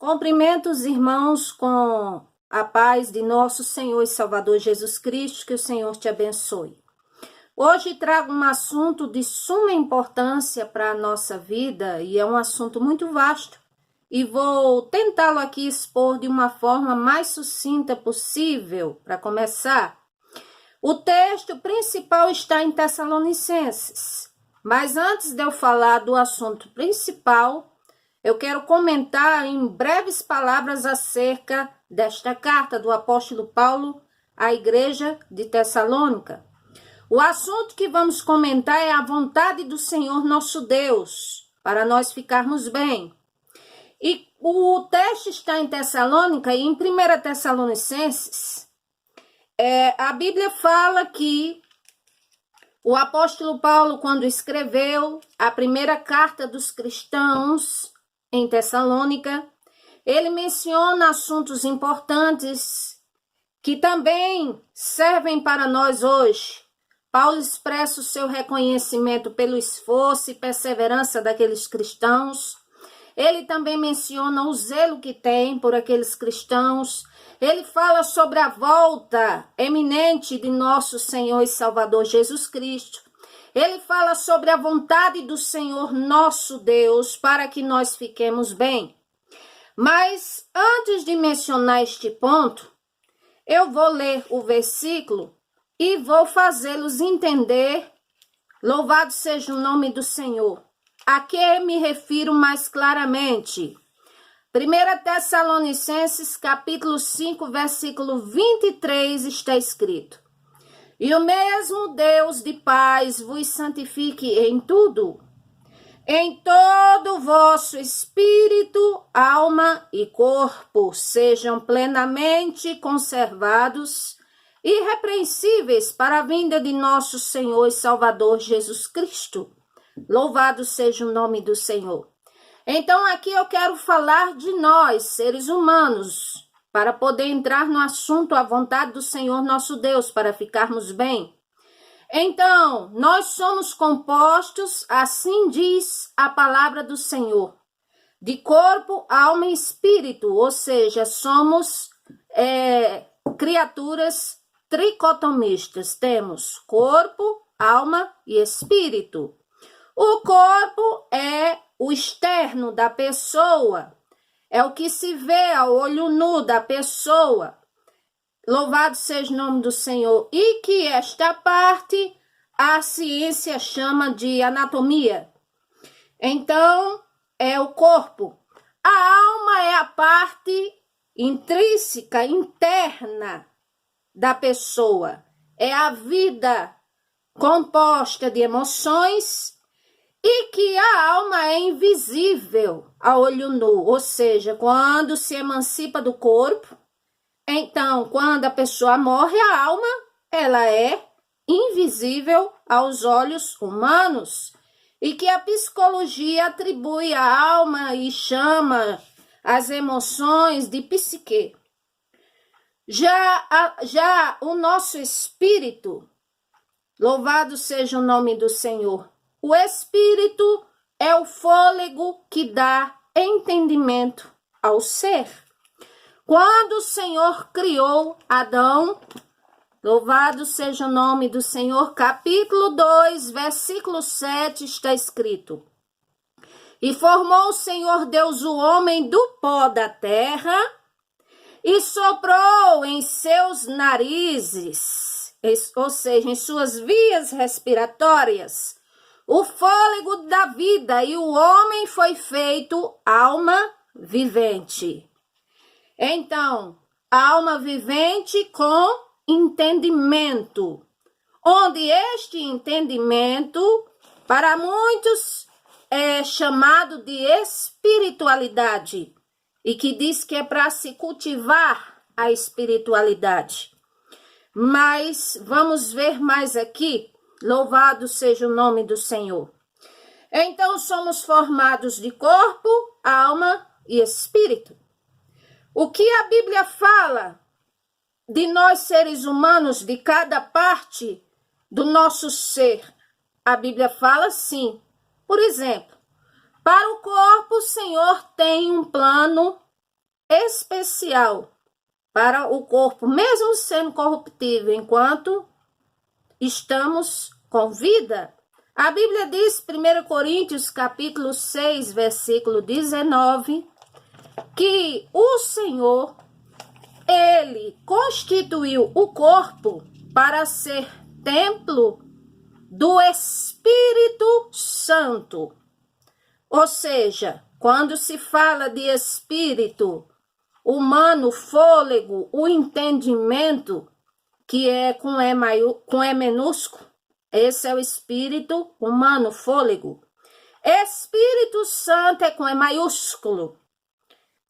Cumprimento os irmãos com a paz de nosso Senhor e Salvador Jesus Cristo, que o Senhor te abençoe. Hoje trago um assunto de suma importância para a nossa vida e é um assunto muito vasto e vou tentá-lo aqui expor de uma forma mais sucinta possível. Para começar, o texto principal está em Tessalonicenses, mas antes de eu falar do assunto principal, eu quero comentar em breves palavras acerca desta carta do apóstolo Paulo à igreja de Tessalônica. O assunto que vamos comentar é a vontade do Senhor nosso Deus, para nós ficarmos bem. E o texto está em Tessalônica e em 1 Tessalonicenses, a Bíblia fala que o apóstolo Paulo, quando escreveu a primeira carta dos cristãos em Tessalônica, ele menciona assuntos importantes que também servem para nós hoje. Paulo expressa o seu reconhecimento pelo esforço e perseverança daqueles cristãos. Ele também menciona o zelo que tem por aqueles cristãos. Ele fala sobre a volta eminente de nosso Senhor e Salvador Jesus Cristo. Ele fala sobre a vontade do Senhor nosso Deus para que nós fiquemos bem. Mas antes de mencionar este ponto, eu vou ler o versículo e vou fazê-los entender. Louvado seja o nome do Senhor. A que me refiro mais claramente? 1 Tessalonicenses, capítulo 5, versículo 23, está escrito: E o mesmo Deus de paz vos santifique em tudo, em todo o vosso espírito, alma e corpo, sejam plenamente conservados, irrepreensíveis para a vinda de nosso Senhor e Salvador Jesus Cristo. Louvado seja o nome do Senhor. Então, aqui eu quero falar de nós, seres humanos, para poder entrar no assunto, a vontade do Senhor nosso Deus, para ficarmos bem. Então, nós somos compostos, assim diz a palavra do Senhor, de corpo, alma e espírito, ou seja, somos criaturas tricotomistas, temos corpo, alma e espírito. O corpo é o externo da pessoa, é o que se vê ao olho nu da pessoa. Louvado seja o nome do Senhor. E que esta parte a ciência chama de anatomia. Então, é o corpo. A alma é a parte intrínseca, interna da pessoa. É a vida composta de emoções e que a alma é invisível a olho nu. Ou seja, quando se emancipa do corpo, então, quando a pessoa morre, a alma, ela é invisível aos olhos humanos. E que a psicologia atribui à alma e chama as emoções de psique. Já o nosso espírito, louvado seja o nome do Senhor, o espírito é o fôlego que dá entendimento ao ser. Quando o Senhor criou Adão, louvado seja o nome do Senhor, capítulo 2, versículo 7, está escrito: E formou o Senhor Deus o homem do pó da terra, e soprou em seus narizes, ou seja, em suas vias respiratórias, o fôlego da vida, e o homem foi feito alma vivente. Então, alma vivente com entendimento, onde este entendimento, para muitos, é chamado de espiritualidade, e que diz que é para se cultivar a espiritualidade. Mas vamos ver mais aqui, louvado seja o nome do Senhor. Então, somos formados de corpo, alma e espírito. O que a Bíblia fala de nós seres humanos, de cada parte do nosso ser? A Bíblia fala assim, por exemplo, para o corpo o Senhor tem um plano especial para o corpo, mesmo sendo corruptível, enquanto estamos com vida. A Bíblia diz, 1 Coríntios, capítulo 6, versículo 19, que o Senhor, Ele constituiu o corpo para ser templo do Espírito Santo. Ou seja, quando se fala de espírito humano, fôlego, o entendimento, que é com E minúsculo, esse é o espírito humano, fôlego. Espírito Santo é com E maiúsculo.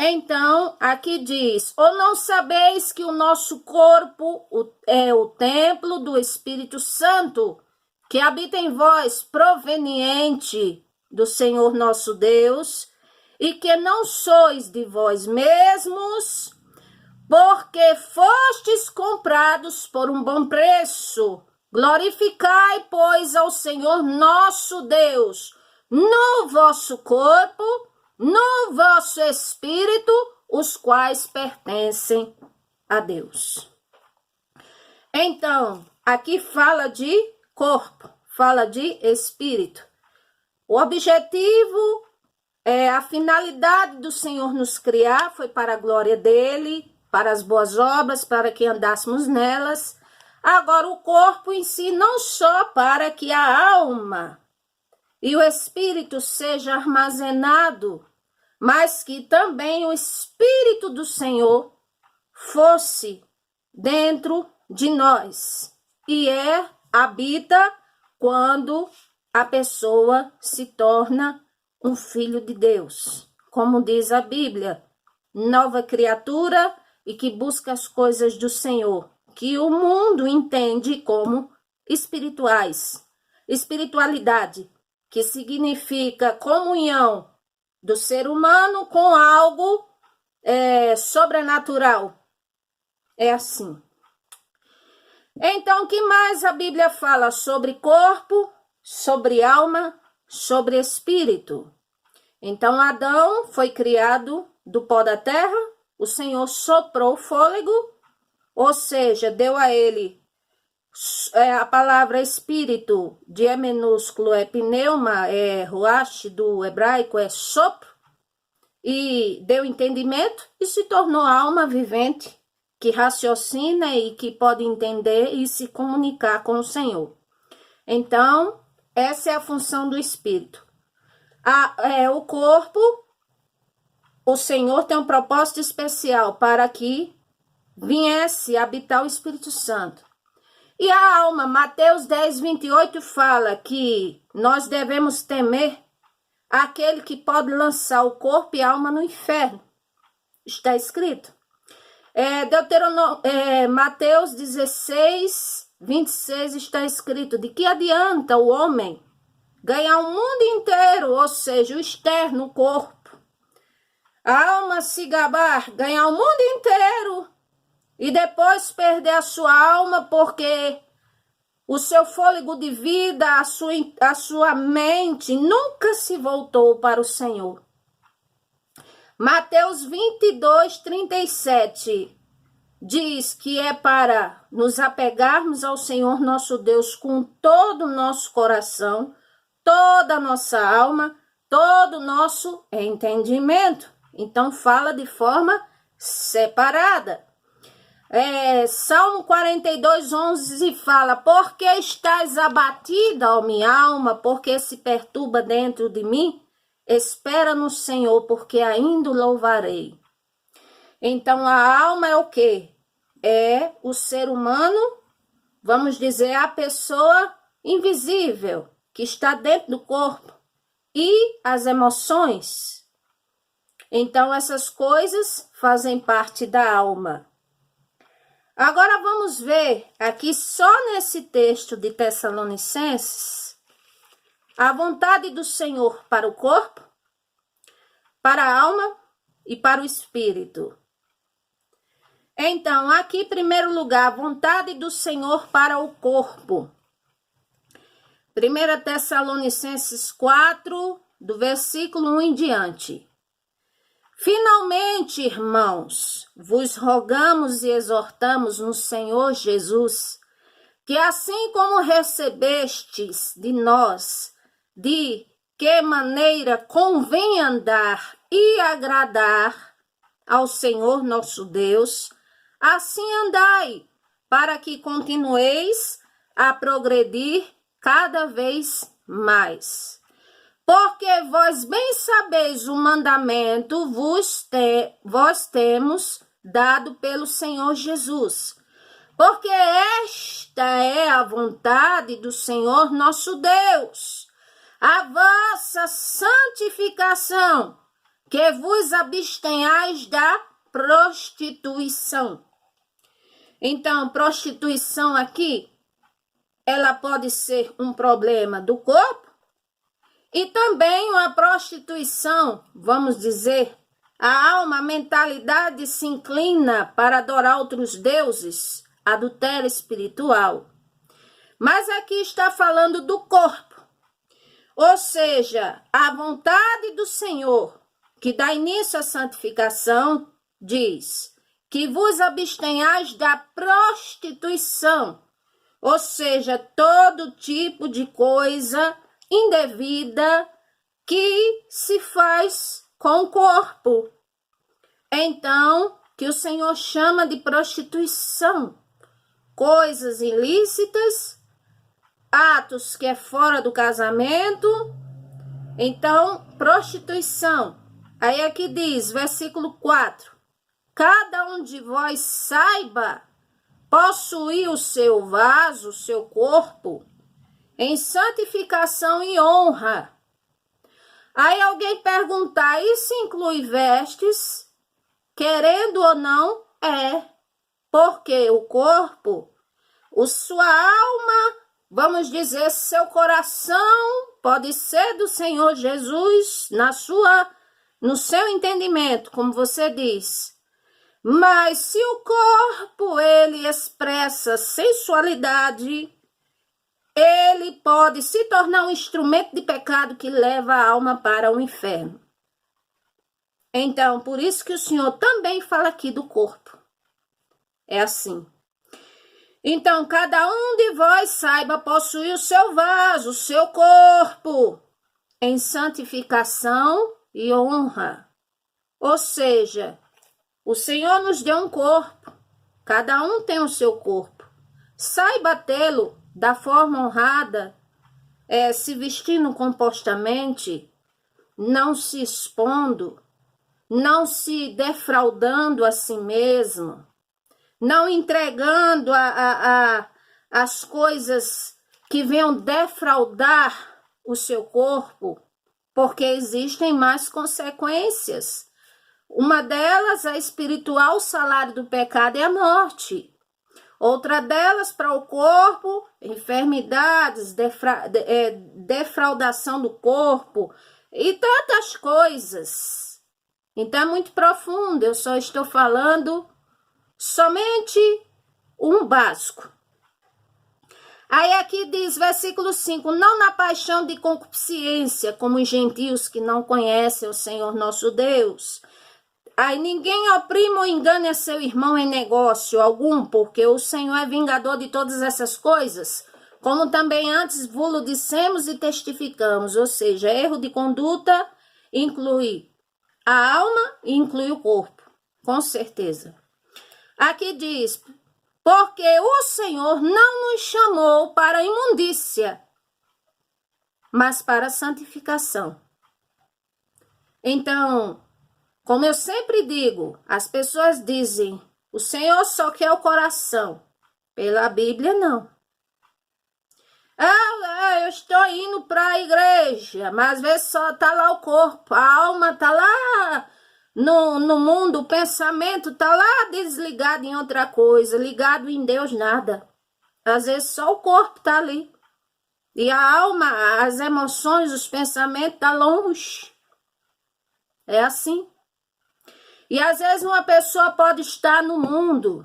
Então, aqui diz, ou não sabeis que o nosso corpo é o templo do Espírito Santo, que habita em vós, proveniente do Senhor nosso Deus, e que não sois de vós mesmos, porque fostes comprados por um bom preço. Glorificai, pois, ao Senhor nosso Deus, no vosso corpo, no vosso espírito, os quais pertencem a Deus. Então, aqui fala de corpo, fala de espírito. O objetivo, a finalidade do Senhor nos criar foi para a glória dele, para as boas obras, para que andássemos nelas. Agora, o corpo em si, não só para que a alma e o espírito seja armazenado, mas que também o Espírito do Senhor fosse dentro de nós. E habita quando a pessoa se torna um filho de Deus. Como diz a Bíblia, nova criatura e que busca as coisas do Senhor, que o mundo entende como espirituais. Espiritualidade, que significa comunhão do ser humano com algo sobrenatural. É assim. Então, o que mais a Bíblia fala sobre corpo, sobre alma, sobre espírito? Então, Adão foi criado do pó da terra, o Senhor soprou fôlego, ou seja, deu a ele a palavra espírito, de E minúsculo é pneuma, ruach, do hebraico é sopro, e deu entendimento e se tornou alma vivente, que raciocina e que pode entender e se comunicar com o Senhor. Então, essa é a função do espírito. O corpo, o Senhor tem um propósito especial para que viesse habitar o Espírito Santo. E a alma, Mateus 10, 28 fala que nós devemos temer aquele que pode lançar o corpo e a alma no inferno. Está escrito. Mateus 16, 26 está escrito: de que adianta o homem ganhar o mundo inteiro, ou seja, o externo, o corpo, a alma se gabar, ganhar o mundo inteiro e depois perder a sua alma porque o seu fôlego de vida, a sua mente nunca se voltou para o Senhor. Mateus 22, 37 diz que é para nos apegarmos ao Senhor nosso Deus com todo o nosso coração, toda a nossa alma, todo o nosso entendimento. Então, fala de forma separada. Salmo 42, 11 fala: porque estás abatida, ó minha alma, porque se perturba dentro de mim? Espera no Senhor, porque ainda o louvarei. Então, a alma é o quê? É o ser humano, vamos dizer, a pessoa invisível, que está dentro do corpo, e as emoções. Então, essas coisas fazem parte da alma. Agora, vamos ver aqui, só nesse texto de Tessalonicenses, a vontade do Senhor para o corpo, para a alma e para o espírito. Então, aqui, em primeiro lugar, a vontade do Senhor para o corpo. 1 Tessalonicenses 4, do versículo 1 em diante. Finalmente, irmãos, vos rogamos e exortamos no Senhor Jesus, que assim como recebestes de nós, de que maneira convém andar e agradar ao Senhor nosso Deus, assim andai, para que continueis a progredir cada vez mais. Porque vós bem sabeis o mandamento vós temos dado pelo Senhor Jesus. Porque esta é a vontade do Senhor nosso Deus, a vossa santificação, que vos abstenhais da prostituição. Então, prostituição aqui, ela pode ser um problema do corpo, e também uma prostituição, vamos dizer, a alma, a mentalidade se inclina para adorar outros deuses, adultério espiritual. Mas aqui está falando do corpo, ou seja, a vontade do Senhor, que dá início à santificação, diz que vos abstenhais da prostituição, ou seja, todo tipo de coisa indevida que se faz com o corpo. Então, que o Senhor chama de prostituição, coisas ilícitas, atos que é fora do casamento. Então, prostituição. Aí aqui diz, versículo 4, cada um de vós saiba possuir o seu vaso, o seu corpo, em santificação e honra. Aí alguém perguntar, isso inclui vestes? Querendo ou não, porque o corpo, sua alma, vamos dizer, seu coração, pode ser do Senhor Jesus, no seu entendimento, como você diz. Mas se o corpo, ele expressa sensualidade, ele pode se tornar um instrumento de pecado que leva a alma para o inferno. Então, por isso que o Senhor também fala aqui do corpo. É assim. Então, cada um de vós saiba possuir o seu vaso, o seu corpo, em santificação e honra. Ou seja, o Senhor nos deu um corpo. Cada um tem o seu corpo. Saiba tê-lo da forma honrada, se vestindo compostamente, não se expondo, não se defraudando a si mesmo, não entregando as coisas que venham defraudar o seu corpo, porque existem mais consequências. Uma delas, a espiritual, o salário do pecado é a morte. Outra delas, para o corpo, enfermidades, defraudação do corpo e tantas coisas. Então, é muito profundo, eu só estou falando somente um básico. Aí aqui diz, versículo 5, não na paixão de concupiscência, como os gentios que não conhecem o Senhor nosso Deus. Aí ninguém oprima ou engane a seu irmão em negócio algum, porque o Senhor é vingador de todas essas coisas, como também antes vos dissemos e testificamos, ou seja, erro de conduta inclui a alma e inclui o corpo, com certeza. Aqui diz, porque o Senhor não nos chamou para a imundícia, mas para a santificação. Então, como eu sempre digo, as pessoas dizem, o Senhor só quer o coração. Pela Bíblia, não. Eu estou indo para a igreja, mas às vezes só está lá o corpo, a alma está lá no mundo, o pensamento está lá desligado em outra coisa, ligado em Deus nada. Às vezes só o corpo está ali. E a alma, as emoções, os pensamentos estão longe. É assim. E às vezes uma pessoa pode estar no mundo,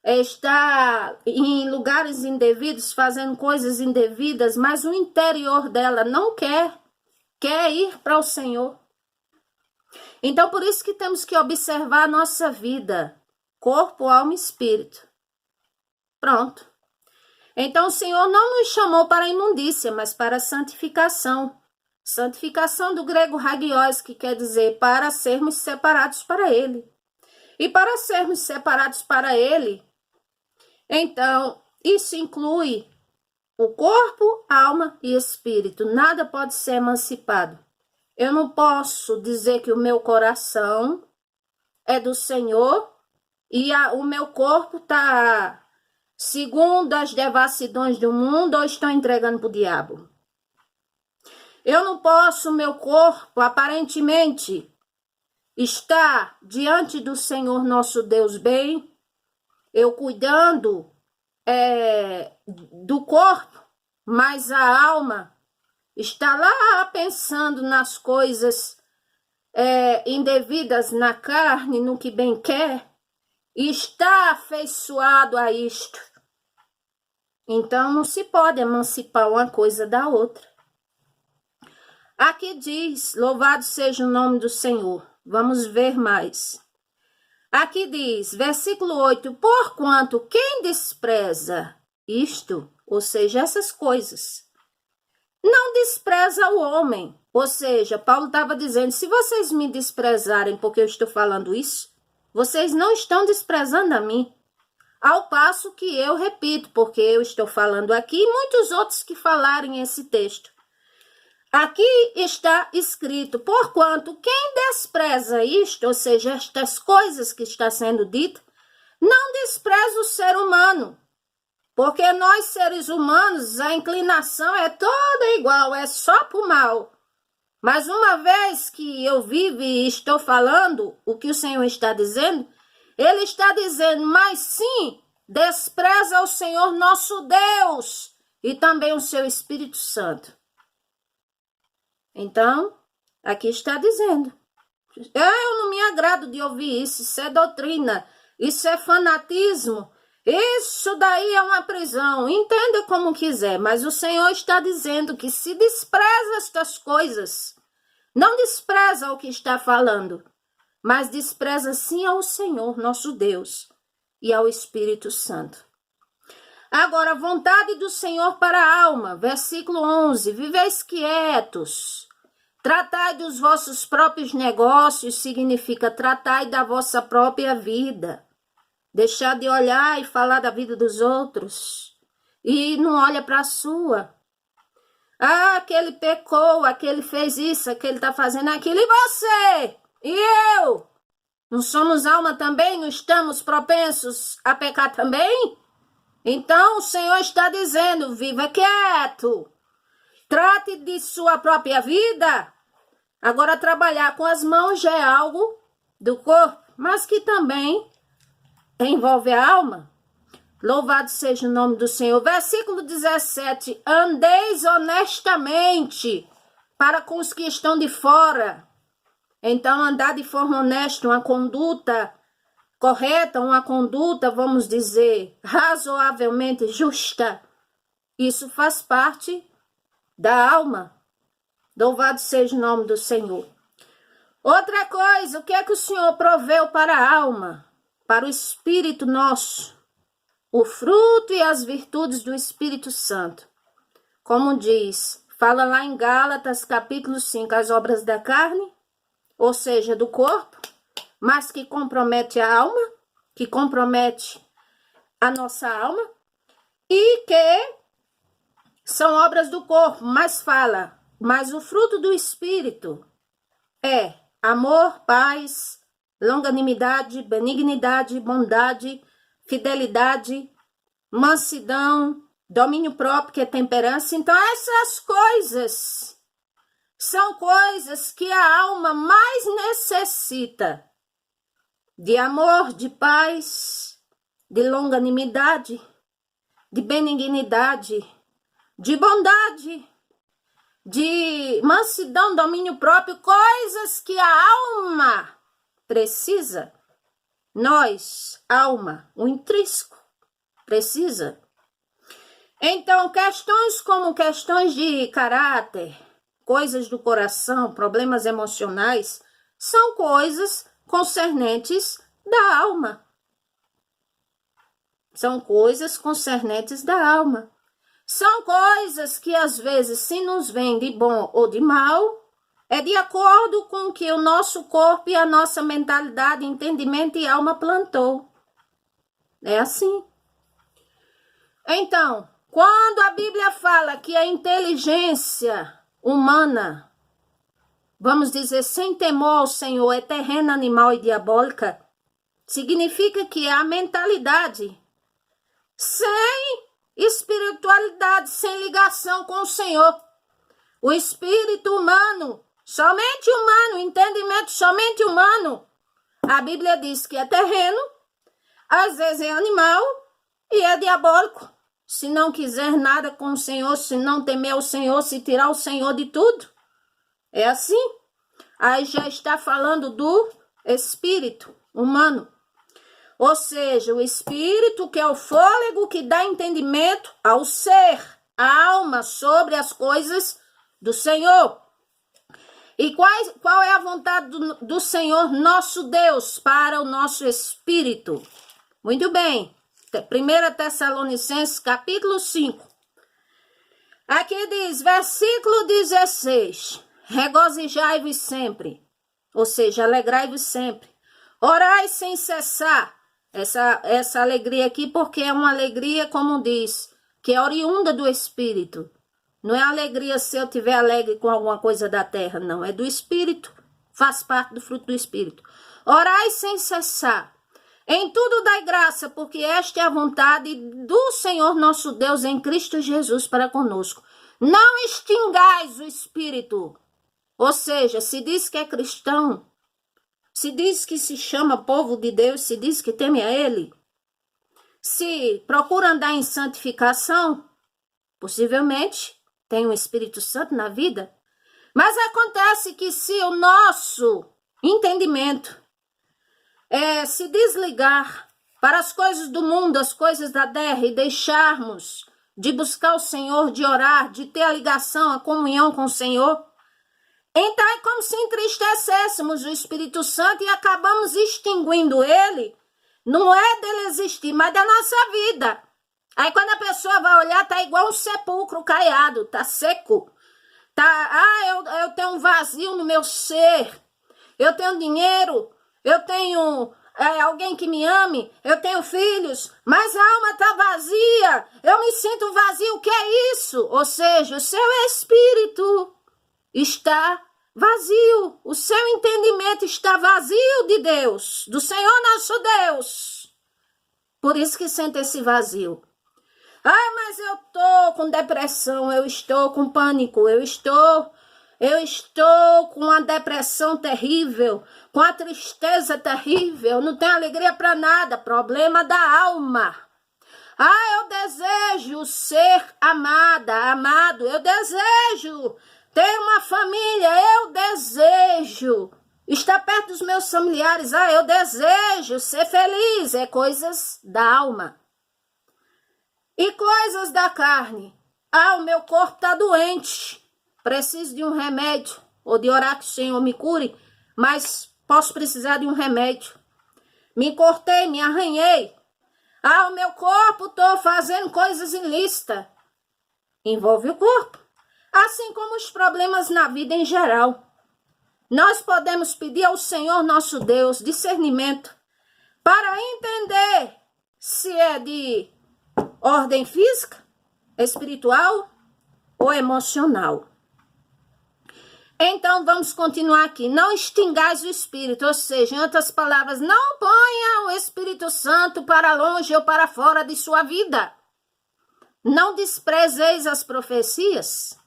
estar em lugares indevidos, fazendo coisas indevidas, mas o interior dela não quer ir para o Senhor. Então, por isso que temos que observar a nossa vida, corpo, alma e espírito. Pronto. Então, o Senhor não nos chamou para a imundícia, mas para a santificação. Santificação do grego hagios, que quer dizer para sermos separados para Ele. E para sermos separados para Ele, então, isso inclui o corpo, alma e espírito. Nada pode ser emancipado. Eu não posso dizer que o meu coração é do Senhor e o meu corpo está segundo as devassidões do mundo ou estou entregando para o diabo. Eu não posso, meu corpo, aparentemente, estar diante do Senhor nosso Deus bem, eu cuidando do corpo, mas a alma está lá pensando nas coisas indevidas na carne, no que bem quer, e está afeiçoado a isto. Então, não se pode emancipar uma coisa da outra. Aqui diz, louvado seja o nome do Senhor. Vamos ver mais. Aqui diz, versículo 8, porquanto quem despreza isto, ou seja, essas coisas, não despreza o homem. Ou seja, Paulo estava dizendo, se vocês me desprezarem porque eu estou falando isso, vocês não estão desprezando a mim. Ao passo que eu repito, porque eu estou falando aqui, e muitos outros que falarem esse texto. Aqui está escrito, porquanto quem despreza isto, ou seja, estas coisas que está sendo dito, não despreza o ser humano. Porque nós, seres humanos, a inclinação é toda igual, é só para o mal. Mas uma vez que eu vivo e estou falando o que o Senhor está dizendo, Ele está dizendo, mas sim, despreza o Senhor nosso Deus e também o seu Espírito Santo. Então, aqui está dizendo, eu não me agrado de ouvir isso, isso é doutrina, isso é fanatismo, isso daí é uma prisão, entenda como quiser, mas o Senhor está dizendo que se despreza estas coisas, não despreza o que está falando, mas despreza sim ao Senhor, nosso Deus, e ao Espírito Santo. Agora, a vontade do Senhor para a alma, versículo 11, viveis quietos, tratai dos vossos próprios negócios, significa tratai da vossa própria vida, deixar de olhar e falar da vida dos outros, e não olha para a sua. Ah, aquele pecou, aquele fez isso, aquele está fazendo aquilo, e você? E eu? Não somos alma também? Não estamos propensos a pecar também? Então o Senhor está dizendo, viva quieto, trate de sua própria vida. Agora trabalhar com as mãos já é algo do corpo, mas que também envolve a alma. Louvado seja o nome do Senhor. Versículo 17, andeis honestamente para com os que estão de fora. Então andar de forma honesta, uma conduta correta, uma conduta, vamos dizer, razoavelmente justa, isso faz parte da alma. Louvado seja o nome do Senhor. Outra coisa, o que é que o Senhor proveu para a alma, para o espírito nosso? O fruto e as virtudes do Espírito Santo. Como diz, fala lá em Gálatas, capítulo 5, as obras da carne, ou seja, do corpo, mas que compromete a alma, que compromete a nossa alma, e que são obras do corpo, mas fala, mas o fruto do Espírito é amor, paz, longanimidade, benignidade, bondade, fidelidade, mansidão, domínio próprio, que é temperança. Então, essas coisas são coisas que a alma mais necessita. De amor, de paz, de longanimidade, de benignidade, de bondade, de mansidão, domínio próprio, coisas que a alma precisa. Nós, alma, o intrínseco, precisa. Então, questões como questões de caráter, coisas do coração, problemas emocionais, são coisas concernentes da alma. São coisas concernentes da alma. São coisas que às vezes, se nos vêm de bom ou de mal, é de acordo com o que o nosso corpo e a nossa mentalidade, entendimento e alma plantou. É assim. Então, quando a Bíblia fala que a inteligência humana, vamos dizer, sem temor ao Senhor, é terrena, animal e diabólica, significa que a mentalidade sem espiritualidade, sem ligação com o Senhor. O espírito humano, somente humano, entendimento somente humano. A Bíblia diz que é terreno, às vezes é animal e é diabólico. Se não quiser nada com o Senhor, se não temer o Senhor, se tirar o Senhor de tudo. É assim. Aí já está falando do espírito humano. Ou seja, o espírito que é o fôlego que dá entendimento ao ser, à alma, sobre as coisas do Senhor. E qual é a vontade do Senhor nosso Deus para o nosso espírito? Muito bem. 1 Tessalonicenses, capítulo 5. Aqui diz, versículo 16. Regozijai-vos sempre. Ou seja, alegrai-vos sempre. Orai sem cessar. Essa alegria aqui, porque é uma alegria, como diz, que é oriunda do Espírito. Não é alegria se eu estiver alegre com alguma coisa da terra, não. É do Espírito, faz parte do fruto do Espírito. Orai sem cessar. Em tudo dai graça, porque esta é a vontade do Senhor nosso Deus em Cristo Jesus para conosco. Não extingais o Espírito. Ou seja, se diz que é cristão, se diz que se chama povo de Deus, se diz que teme a Ele, se procura andar em santificação, possivelmente tem um Espírito Santo na vida, mas acontece que se o nosso entendimento se desligar para as coisas do mundo, as coisas da terra, e deixarmos de buscar o Senhor, de orar, de ter a ligação, a comunhão com o Senhor, então é como se entristecêssemos o Espírito Santo e acabamos extinguindo ele. Não é dele existir, mas da nossa vida. Aí quando a pessoa vai olhar, tá igual um sepulcro caiado, tá seco. Eu tenho um vazio no meu ser. Eu tenho dinheiro, eu tenho alguém que me ame, eu tenho filhos, mas a alma tá vazia. Eu me sinto vazio, o que é isso? Ou seja, o seu espírito está vazio, o seu entendimento está vazio de Deus, do Senhor nosso Deus. Por isso que sente esse vazio. Mas eu estou com depressão, eu estou com pânico, eu estou com uma depressão terrível, com a tristeza terrível, não tenho alegria para nada, problema da alma. Eu desejo ser amado, eu desejo ter uma família, eu desejo estar perto dos meus familiares, eu desejo ser feliz, é coisas da alma. E coisas da carne, o meu corpo está doente, preciso de um remédio, ou de orar que o Senhor me cure, mas posso precisar de um remédio. Me cortei, me arranhei, o meu corpo, estou fazendo coisas ilícitas, envolve o corpo. Assim como os problemas na vida em geral. Nós podemos pedir ao Senhor nosso Deus discernimento para entender se é de ordem física, espiritual ou emocional. Então vamos continuar aqui. Não extingais o Espírito, ou seja, em outras palavras, não ponha o Espírito Santo para longe ou para fora de sua vida. Não desprezeis as profecias.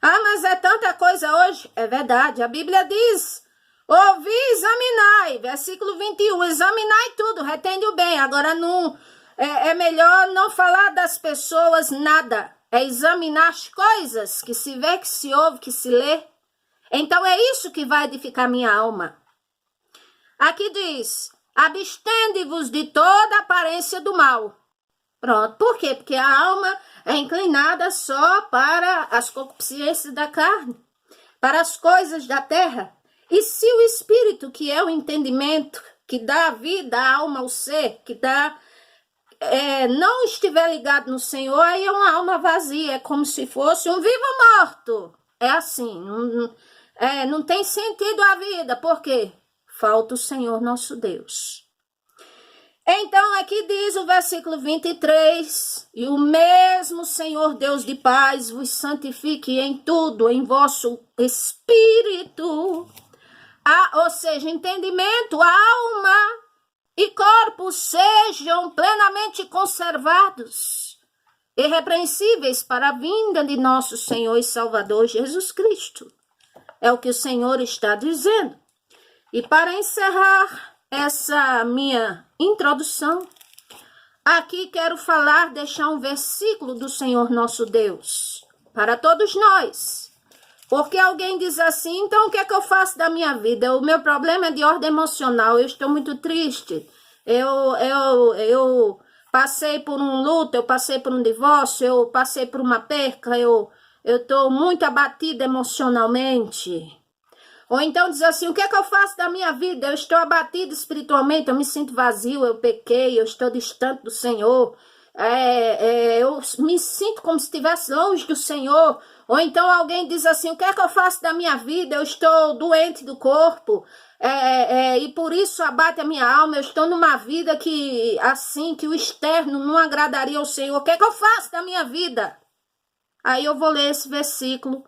Mas é tanta coisa hoje. É verdade, a Bíblia diz, ouvi, examinai, versículo 21, examinai tudo, retende o bem. Agora não, é melhor não falar das pessoas nada, é examinar as coisas que se vê, que se ouve, que se lê. Então é isso que vai edificar minha alma. Aqui diz, abstende-vos de toda aparência do mal. Pronto, por quê? Porque a alma é inclinada só para as concupiscências da carne, para as coisas da terra. E se o espírito, que é o entendimento, que dá a vida, a alma, ao ser, que dá, não estiver ligado no Senhor, aí é uma alma vazia, é como se fosse um vivo morto. É assim, não tem sentido a vida, por quê? Falta o Senhor nosso Deus. Então, aqui diz o versículo 23, e o mesmo Senhor Deus de paz vos santifique em tudo, em vosso espírito, ou seja, entendimento, alma e corpo sejam plenamente conservados, irrepreensíveis para a vinda de nosso Senhor e Salvador Jesus Cristo. É o que o Senhor está dizendo. E para encerrar essa minha introdução, aqui quero deixar um versículo do Senhor nosso Deus para todos nós. Porque alguém diz assim, então o que é que eu faço da minha vida? O meu problema é de ordem emocional, eu estou muito triste, eu passei por um luto, eu passei por um divórcio, eu passei por uma perca, eu estou muito abatida emocionalmente. Ou então diz assim, o que é que eu faço da minha vida? Eu estou abatido espiritualmente, eu me sinto vazio, eu pequei, eu estou distante do Senhor, eu me sinto como se estivesse longe do Senhor. Ou então alguém diz assim, o que é que eu faço da minha vida? Eu estou doente do corpo, e por isso abate a minha alma, eu estou numa vida que o externo não agradaria ao Senhor. O que é que eu faço da minha vida? Aí eu vou ler esse versículo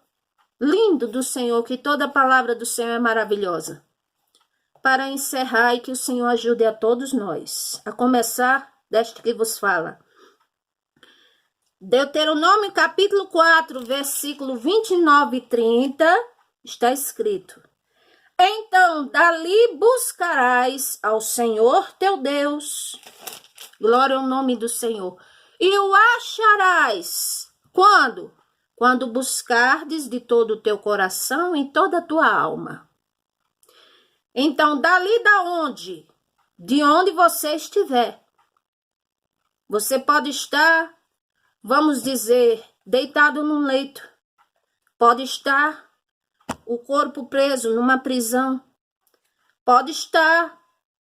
lindo do Senhor, que toda a palavra do Senhor é maravilhosa. Para encerrar e que o Senhor ajude a todos nós, a começar deste que vos fala. Deuteronômio capítulo 4, versículo 29 e 30, está escrito: então dali buscarás ao Senhor teu Deus, glória ao nome do Senhor, e o acharás. Quando? Quando buscardes de todo o teu coração e toda a tua alma. Então, dali da onde? De onde você estiver. Você pode estar, vamos dizer, deitado num leito. Pode estar o corpo preso numa prisão. Pode estar,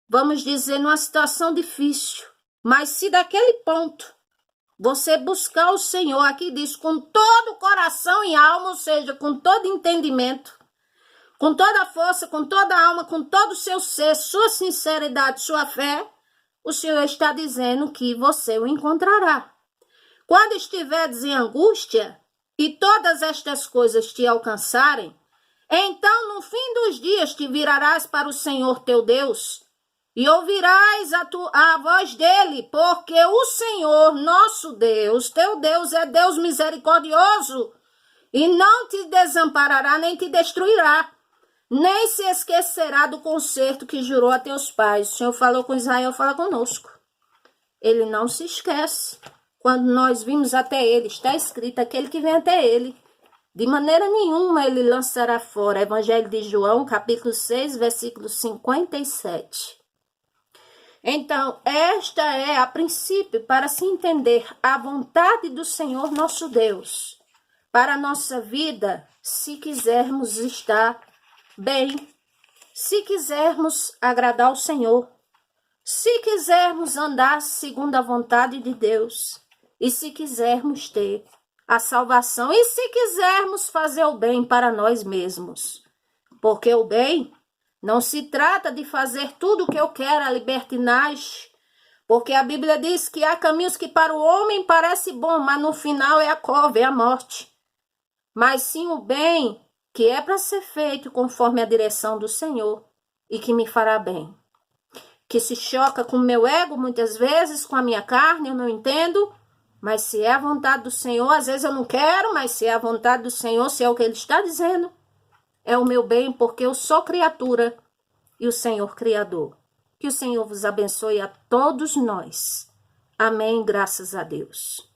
vamos dizer, numa situação difícil. Mas se daquele ponto você buscar o Senhor, aqui diz, com todo o coração e alma, ou seja, com todo entendimento, com toda a força, com toda a alma, com todo o seu ser, sua sinceridade, sua fé, o Senhor está dizendo que você o encontrará. Quando estiveres em angústia e todas estas coisas te alcançarem, então no fim dos dias te virarás para o Senhor teu Deus, e ouvirás a voz dele, porque o Senhor, nosso Deus, teu Deus é Deus misericordioso, e não te desamparará, nem te destruirá, nem se esquecerá do concerto que jurou a teus pais. O Senhor falou com Israel, fala conosco. Ele não se esquece. Quando nós vimos até ele, está escrito, aquele que vem até ele, de maneira nenhuma ele lançará fora. Evangelho de João, capítulo 6, versículo 57. Então, esta é, a princípio, para se entender a vontade do Senhor nosso Deus, para a nossa vida, se quisermos estar bem, se quisermos agradar ao Senhor, se quisermos andar segundo a vontade de Deus, e se quisermos ter a salvação, e se quisermos fazer o bem para nós mesmos, porque o bem não se trata de fazer tudo o que eu quero, a libertinagem, porque a Bíblia diz que há caminhos que para o homem parece bom, mas no final é a cova, é a morte. Mas sim o bem que é para ser feito conforme a direção do Senhor e que me fará bem. Que se choca com o meu ego muitas vezes, com a minha carne, eu não entendo, mas se é a vontade do Senhor, às vezes eu não quero, mas se é a vontade do Senhor, se é o que Ele está dizendo, é o meu bem, porque eu sou criatura e o Senhor Criador. Que o Senhor vos abençoe a todos nós. Amém, graças a Deus.